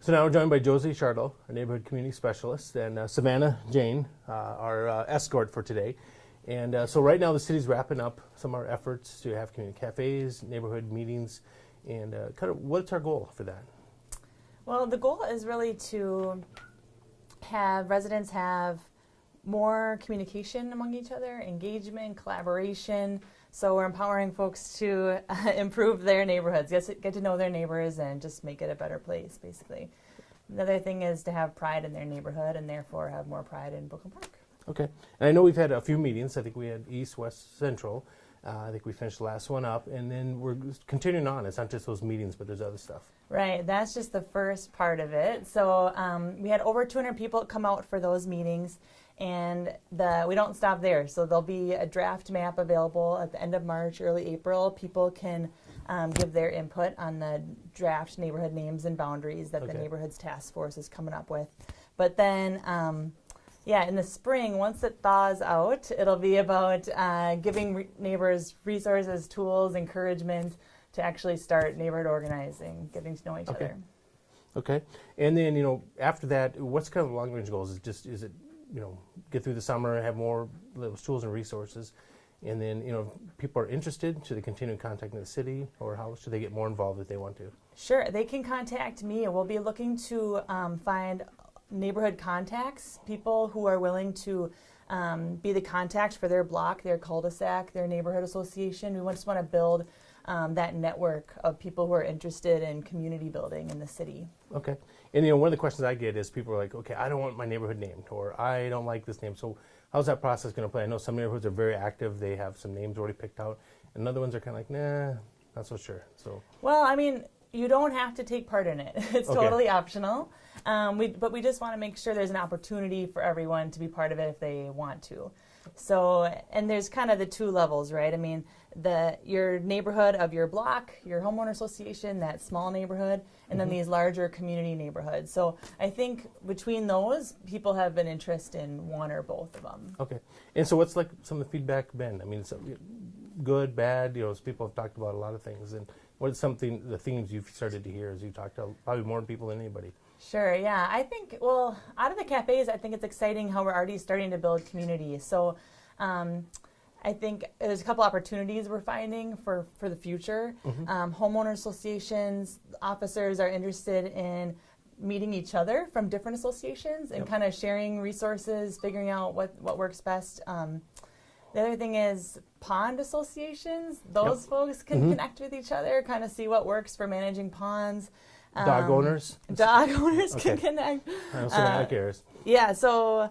So now we're joined by Josie Shardlow, our neighborhood community specialist, and Savannah Jane, our escort for today. And so right now the city's wrapping up some of our efforts to have community cafes, neighborhood meetings, and kind of what's our goal for that? Well, the goal is really to have residents have more communication among each other, engagement, collaboration. So we're empowering folks to improve their neighborhoods, get to know their neighbors, and just make it a better place, basically. Another thing is to have pride in their neighborhood and therefore have more pride in Brooklyn Park. Okay. And I know we've had a few meetings. I think we had East, West, Central. I think we finished the last one up, and then we're continuing on. It's not just those meetings, but there's other stuff. Right, that's just the first part of it. So we had over 200 people come out for those meetings, and we don't stop there. So there'll be a draft map available at the end of March, early April. People can give their input on the draft neighborhood names and boundaries that the Neighborhoods Task Force is coming up with. But then in the spring, once it thaws out, it'll be about giving neighbors resources, tools, encouragement to actually start neighborhood organizing, getting to know each other. Okay. And then, after that, what's kind of the long-range goals? Is it, get through the summer, have more those tools and resources, and then, if people are interested, should they continue contacting the city, or how should they get more involved if they want to? Sure. They can contact me. We'll be looking to find neighborhood contacts, people who are willing to be the contact for their block, their cul-de-sac, their neighborhood association. We just want to build that network of people who are interested in community building in the city. Okay. And one of the questions I get is people are like, okay, I don't want my neighborhood named, or I don't like this name. So how's that process going to play? I know some neighborhoods are very active. They have some names already picked out. And other ones are kind of like, nah, not so sure. So. Well, I mean, you don't have to take part in it. It's totally optional. But we just want to make sure there's an opportunity for everyone to be part of it if they want to. So, and there's kind of the two levels, right? I mean, your neighborhood of your block, your homeowner association, that small neighborhood, and then these larger community neighborhoods. So I think between those, people have an interest in one or both of them. Okay. And so what's like some of the feedback been? I mean, it's good, bad, people have talked about a lot of things. And what is the themes you've started to hear as you talk to probably more people than anybody? Sure, yeah. I think, out of the cafes, I think it's exciting how we're already starting to build community. So I think there's a couple opportunities we're finding for the future. Homeowner associations, officers are interested in meeting each other from different associations and kind of sharing resources, figuring out what works best. The other thing is pond associations. Those folks can connect with each other, kind of see what works for managing ponds. Dog owners? Dog owners can connect. Savannah cares. Yeah, so,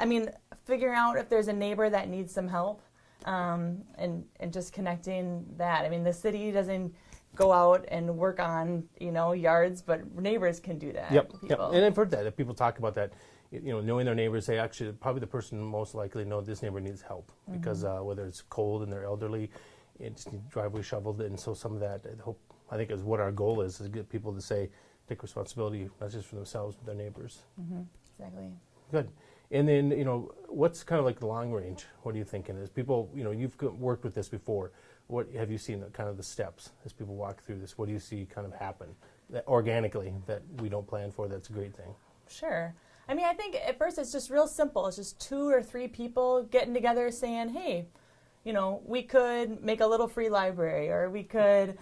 I mean, figuring out if there's a neighbor that needs some help and just connecting that. I mean, the city doesn't go out and work on, yards, but neighbors can do that. Yep. And I've heard that people talk about that, knowing their neighbors, they actually, probably the person most likely know this neighbor needs help because whether it's cold and they're elderly, it just needs driveway shoveled. And so some of that, I think is what our goal is to get people to take responsibility, not just for themselves, but their neighbors. Exactly. Good. And then, what's kind of like the long range? What are you thinking? As people, you've worked with this before. What have you seen kind of the steps as people walk through this? What do you see kind of happen organically that we don't plan for that's a great thing? Sure. I mean, I think at first it's just real simple. It's just 2 or 3 people getting together saying, hey, we could make a little free library, or we could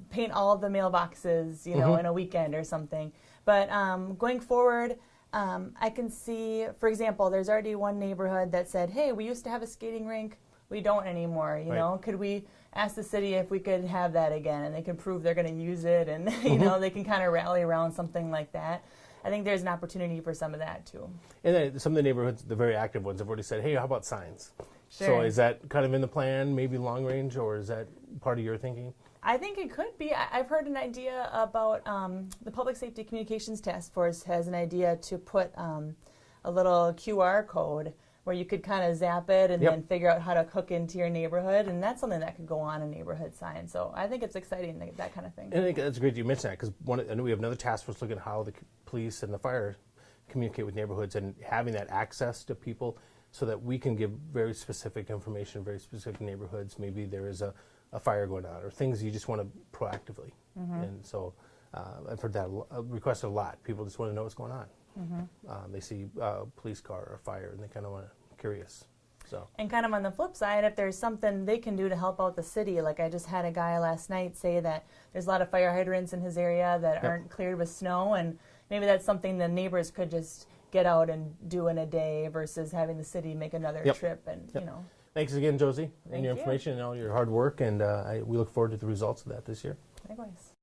paint all of the mailboxes, in a weekend or something. But going forward, I can see, for example, there's already one neighborhood that said, hey, we used to have a skating rink. We don't anymore, know. Could we ask the city if we could have that again? And they can prove they're going to use it, and, they can kind of rally around something like that. I think there's an opportunity for some of that, too. And then some of the neighborhoods, the very active ones, have already said, hey, how about signs? Sure. So is that kind of in the plan, maybe long range, or is that part of your thinking? I think it could be. I've heard an idea about the Public Safety Communications Task Force has an idea to put a little QR code where you could kind of zap it and then figure out how to hook into your neighborhood, and that's something that could go on a neighborhood sign. So I think it's exciting, that kind of thing. And I think that's great you mentioned that, because I know we have another task force looking at how the police and the fire communicate with neighborhoods, and having that access to people so that we can give very specific information, very specific neighborhoods. Maybe there is a fire going on, or things you just want to proactively. And so I've heard that requested a lot. People just want to know what's going on. They see a police car or fire, and they kind of want to curious. So. And kind of on the flip side, if there's something they can do to help out the city, like I just had a guy last night say that there's a lot of fire hydrants in his area that aren't cleared with snow, and maybe that's something the neighbors could just get out and do in a day versus having the city make another trip. And you know. Thanks again, Josie, and Thank your you. information and all your hard work, and we look forward to the results of that this year. Likewise.